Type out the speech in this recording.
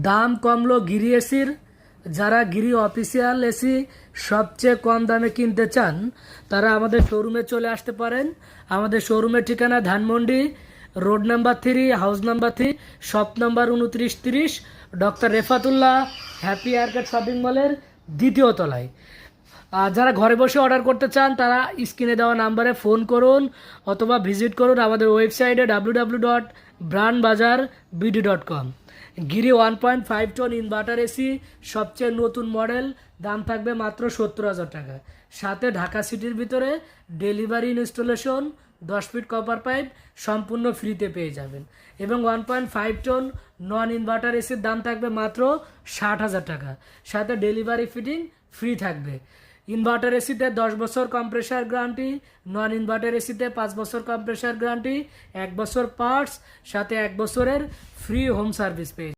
দাম কমলো গিরি এসির। যারা গিরি অফিসিয়াল এসি সবচেয়ে কম দামে কিনতে চান তারা আমাদের শোরুমে চলে আসতে পারেন। আমাদের শোরুমের ঠিকানা Dhanmondi road number 3, house number 3, shop number 2930, doctor Refatullah happy arcade shopping মলের দ্বিতীয় তলায়। আর যারা ঘরে বসে অর্ডার করতে চান তারা স্ক্রিনে দেওয়া নাম্বারে ফোন করুন অথবা ভিজিট করুন আমাদের ওয়েবসাইটে www.brandbazarbd.com। গিরি 1.5 টন ইনভার্টার এসি সবচেয়ে নতুন মডেল, দাম থাকবে মাত্র 70,000 টাকা। সাথে ঢাকা সিটির ভিতরে delivery installation 10 fit copper pipe সম্পূর্ণ ফ্রিতে পেয়ে যাবেন। এবং 1.5 টন নন ইনভার্টার এসির দাম থাকবে মাত্র 60,000 টাকা, সাথে ডেলিভারি ফিটিং ফ্রি থাকবে। ইনভার্টার এসিতে 10 বছর কম্প্রেসার গ্যারান্টি, নন ইনভার্টার এসিতে 5 বছর কম্প্রেসার গ্যারান্টি, 1 বছর পার্টস, সাথে 1 বছরের ফ্রি হোম সার্ভিস পেয়ে